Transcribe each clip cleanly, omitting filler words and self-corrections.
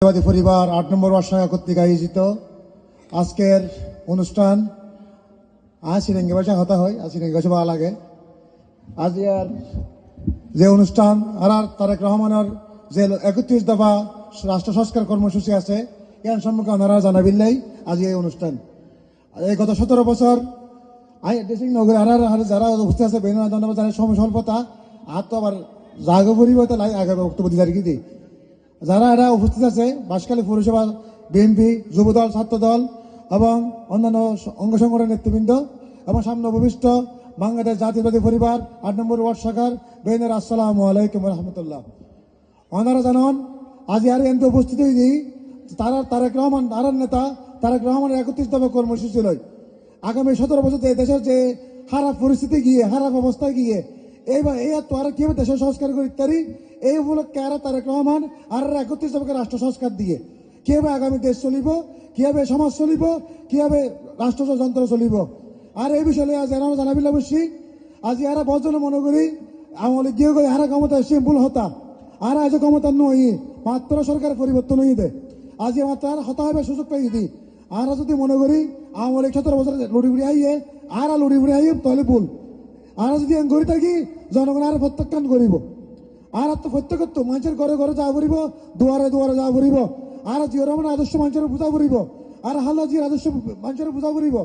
জাতীয়তাবাদী পরিবার ৮ নম্বর ওয়ার্ড কর্তৃক আয়োজিত আজকের অনুষ্ঠান আসিরেঙ্গে ভাষা হতা হয় আসিরেঙ্গে ভাষা ভালো লাগে আজ আর যে অনুষ্ঠান আর তারেক রহমানের যে ৩১ দফা রাষ্ট্র সংস্কার কর্মসূচি আছে এর সম্মুখে ওনারা জানাবিল্লাই আজ এই অনুষ্ঠান এই গত ১৭ বছর নগরে আর যারা উপস্থিত আছে বিভিন্ন যারা সময় স্বল্পতা আর তো আবার জাগো পরিবর্তে লাই আগে বক্তব্য দিতে কি দিই যারা এরা উপস্থিত আছে বাঁশখালী পৌরসভা বিএনপি যুবদল ছাত্রদল এবং অন্যান্য অঙ্গ সংগঠনের নেতৃবৃন্দ এবং সামনে ভবিষ্যৎ বাংলাদেশ জাতীয়তাবাদী পরিবার ৮ নম্বর ওয়ার্ড শাখার বেনের আসসালামু আলাইকুম রহমতুল্লাহ। ওনারা জানান আজ আর এনতে উপস্থিত হয়েছি তারেক রহমান আর নেতা তারেক রহমানের ৩১ দফা কর্মসূচি লয় আগামী ১৭ বছর দেশের যে খারাপ পরিস্থিতি গিয়ে খারাপ অবস্থায় গিয়ে এইবার এই তো আর কিভাবে দেশের সংস্কার করে ইত্যাদি এই উপলক্ষে আর তারেক রহমান আর ৩১ দফাকে রাষ্ট্র সংস্কার দিয়ে কিভাবে আগামী দেশ চলিব কিভাবে সমাজ চলিব কিভাবে রাষ্ট্রযন্ত্র চলিব আর এই বিষয়ে আজ এরা জানাবিল অবশ্যই আজ এরা বজন মনে করি আমলে গিয়ে গিয়ে হারা ক্ষমতা সিম্পল হতা আর আজ ক্ষমতা নই মাত্র সরকার পরিবর্তন হয়ে দেয় আজ মাত্র আর হতা হবে সুযোগ পাই দি আর যদি মনে করি আমলে ১৭ বছর লড়ি বুড়ি আইয়ে আর লড়ি বুড়ি আইয়ে তাহলে ভুল আর যদি ঘুরে থাকি জনগণ আর প্রত্যাখ্যান করিব আর তো প্রত্যেকত্ব মানুষের ঘরে ঘরে যা পড়িব দুয়ারে দুয়ারে যা পড়িব আর জিও রহমানের আদর্শ মানুষের বুঝা পড়িব আর হাল্লা জির আদর্শ মানুষের বুঝা পড়িব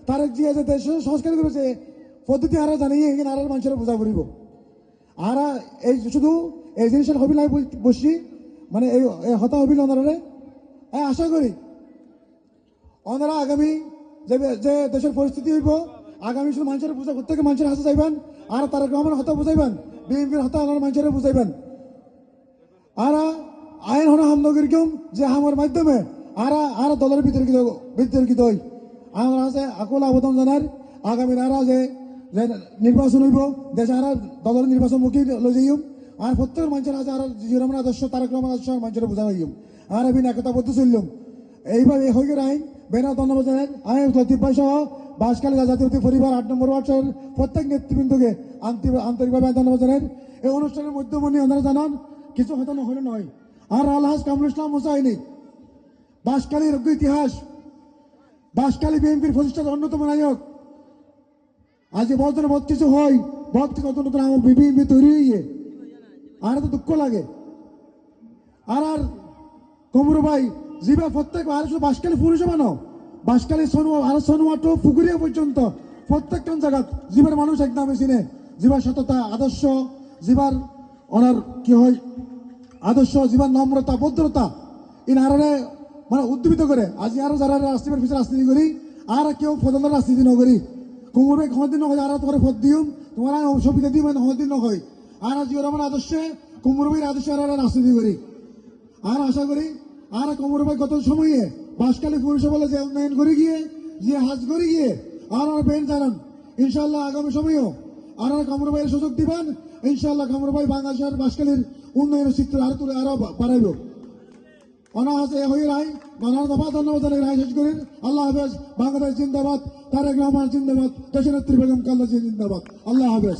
তারেক জিয়া যে দেশ সংস্কার করেছে পদ্ধতি আর জানিয়ে এখানে আর মানুষের বুঝা পড়িব আর এই শুধু এই জিনিসের হবি নাই বসি মানে এই হতা হবিল ওনারে আশা করি ওনারা আগামী যে দেশের পরিস্থিতি হইব আগামী শুধু মানুষের বুঝা প্রত্যেকে মানুষের হাতে যাইবেন আর তারেক রহমানের হতা বুঝাইবেন বিএনপির হতা আমার মানুষের বুঝাইবেন আর আইন হন হামদগিরকম যে হামের মাধ্যমে আর দলের বিতর্কিত হই আমার আছে আকল আবেদন জানার আগামী নারা যে নির্বাচন হইব দেশে আর দলের নির্বাচন মুখী লই যাইম আর প্রত্যেক মানুষের আছে আর জিও রহমান আদর্শ তারেক রহমান আদর্শ মানুষের বুঝা হইম আর এবিন একতাবদ্ধ চললাম এইভাবে হয়ে আইন বেনা ধন্যবাদ জানাই আমি লতিফ ভাই সহ বাঁশখালী জাতীয়তাবাদী পরিবার ৮ নম্বর ওয়ার্ডের প্রত্যেক নেতৃবৃন্দকে আন্তরিকভাবে ধন্যবাদ জানাই এই অনুষ্ঠানের মধ্যমণি ওনারা জানান কিছু হয়তো হলে নয় আর আলহাজ কামরুল ইসলাম মুসাইনি বাঁশখালীর ইতিহাস বাঁশখালী বিএনপির প্রতিষ্ঠাতা অন্যতম নায়ক আজ বহুত বহুত কিছু হয় বহুত নতুন নতুন আমার বিএনপি তৈরি হইয়ে আর তো দুঃখ লাগে আর কমরু ভাই জিবা প্রত্যেক আর শুধু বাঁশখালী পৌরসভা ন বাঁশখালী সোনুয়া টু পুকুরিয়া পর্যন্ত প্রত্যেকটা জায়গা জীবের মানুষ একদম চিনে জীবার সততা আদর্শ জীবার ওনার কি হয় আদর্শ জীবার নম্রতা ভদ্রতা ইনারে মানে উদ্দীপিত করে আজ আরো যারা রাজনীতির পিছনে রাজনীতি করি আর কেউ ফদলের রাজনীতি নকরি কুমুর ভাই ক্ষমদিন নয় আর তোমার ফদ দিও তোমার সুবিধা দিও মানে ক্ষমদিন নয় আর জিও রহমান আদর্শে কুমুর ভাইয়ের আদর্শে আর রাজনীতি করি আর আশা করি আর কমর ভাই গত সময়ে বাঁশখালী পৌরসভা যে উন্নয়ন করে গিয়ে যে হাজ করে গিয়ে আর বেন জানান ইনশাল্লাহ আগামী সময়েও আর কমর ভাইয়ের সুযোগ দিবেন ইনশাল্লাহ কমর ভাই বাংলাদেশের বাঁশখালীর উন্নয়নের চিত্র আরো তুলে আরো বাড়াইব অনাহাসে হয়ে রায় নানান দফা ধন্যবাদ রায় শেষ করেন আল্লাহ হাফেজ বাংলাদেশ জিন্দাবাদ তারেক রহমান জিন্দাবাদ দেশনেত্রী বেগম খালেদা জিয়া জিন্দাবাদ আল্লাহ হাফেজ।